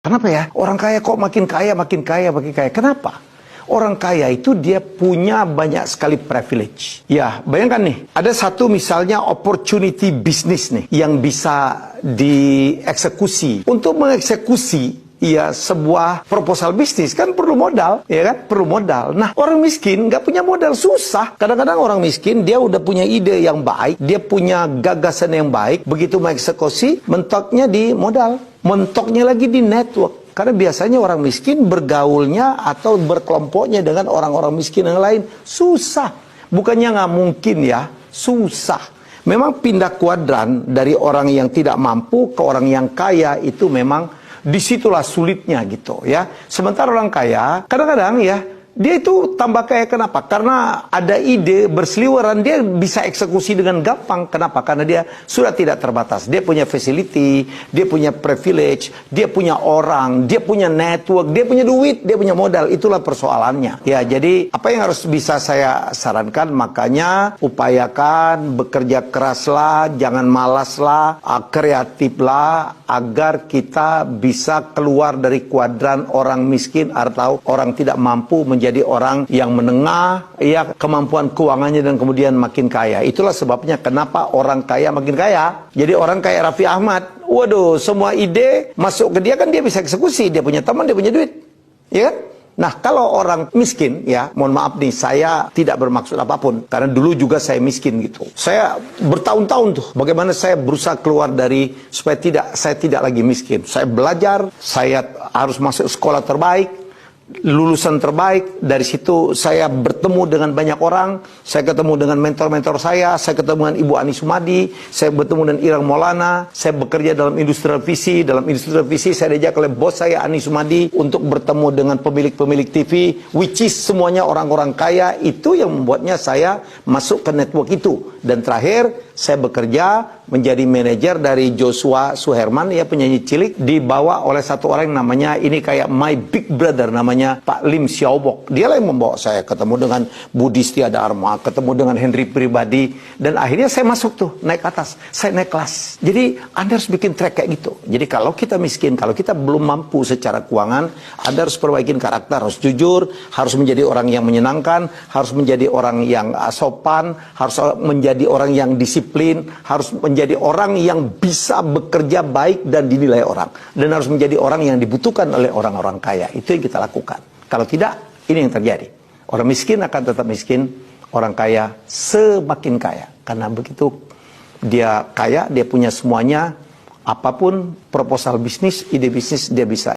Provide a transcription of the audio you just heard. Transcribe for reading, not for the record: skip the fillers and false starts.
Kenapa ya? Orang kaya kok makin kaya, makin kaya, makin kaya. Kenapa? Orang kaya itu dia punya banyak sekali privilege. Ya, bayangkan nih, ada satu misalnya opportunity bisnis nih yang bisa dieksekusi. Untuk mengeksekusi ya sebuah proposal bisnis kan perlu modal, ya kan? Perlu modal. Nah, orang miskin nggak punya modal, susah. Kadang-kadang orang miskin dia udah punya ide yang baik, dia punya gagasan yang baik, begitu mengeksekusi, mentoknya di modal, mentoknya lagi di network. Karena biasanya orang miskin bergaulnya atau berkelompoknya dengan orang-orang miskin yang lain susah. Bukannya nggak mungkin ya, susah. Memang pindah kuadran dari orang yang tidak mampu ke orang yang kaya itu memang disitulah sulitnya gitu ya. Sementara orang kaya kadang-kadang ya dia itu tambah kaya. Kenapa? Karena ada ide berseliweran, dia bisa eksekusi dengan gampang. Kenapa? Karena dia sudah tidak terbatas. Dia punya facility, dia punya privilege, dia punya orang, dia punya network, dia punya duit, dia punya modal. Itulah persoalannya. Ya, jadi apa yang harus bisa saya sarankan? Makanya upayakan, bekerja keraslah, jangan malaslah, kreatiflah, agar kita bisa keluar dari kuadran orang miskin atau orang tidak mampu menjadi orang yang menengah, ya kemampuan keuangannya dan kemudian makin kaya. Itulah sebabnya kenapa orang kaya makin kaya. Jadi orang kaya Raffi Ahmad, waduh, semua ide masuk ke dia kan dia bisa eksekusi, dia punya teman, dia punya duit, ya kan? Nah, kalau orang miskin, ya, mohon maaf nih, saya tidak bermaksud apapun. Karena dulu juga saya miskin gitu. Saya bertahun-tahun tuh, bagaimana saya berusaha keluar dari, supaya saya tidak lagi miskin. Saya belajar, saya harus masuk sekolah terbaik, lulusan terbaik. Dari situ saya bertemu dengan banyak orang, saya ketemu dengan mentor-mentor saya ketemu dengan Ibu Ani Sumadi, saya bertemu dengan Irang Maulana, saya bekerja dalam industri televisi. Dalam industri televisi saya diajak oleh bos saya Ani Sumadi untuk bertemu dengan pemilik-pemilik TV, which is semuanya orang-orang kaya. Itu yang membuatnya saya masuk ke network itu. Dan terakhir saya bekerja menjadi manajer dari Joshua Suherman, ya penyanyi cilik, dibawa oleh satu orang yang namanya, ini kayak my big brother, namanya Pak Lim Xiaobok. Dialah yang membawa saya ketemu dengan Budi Setia Dharma, ketemu dengan Henry Pribadi, dan akhirnya saya masuk tuh, naik ke atas, saya naik kelas. Jadi Anda harus bikin track kayak gitu. Jadi kalau kita miskin, kalau kita belum mampu secara keuangan, Anda harus perbaikin karakter, harus jujur, harus menjadi orang yang menyenangkan, harus menjadi orang yang sopan, harus menjadi orang yang disiplin, harus menjadi orang yang bisa bekerja baik dan dinilai orang, dan harus menjadi orang yang dibutuhkan oleh orang-orang kaya. Itu yang kita lakukan. Kalau tidak, ini yang terjadi. Orang miskin akan tetap miskin, orang kaya semakin kaya. Karena begitu dia kaya, dia punya semuanya, apapun proposal bisnis, ide bisnis dia bisa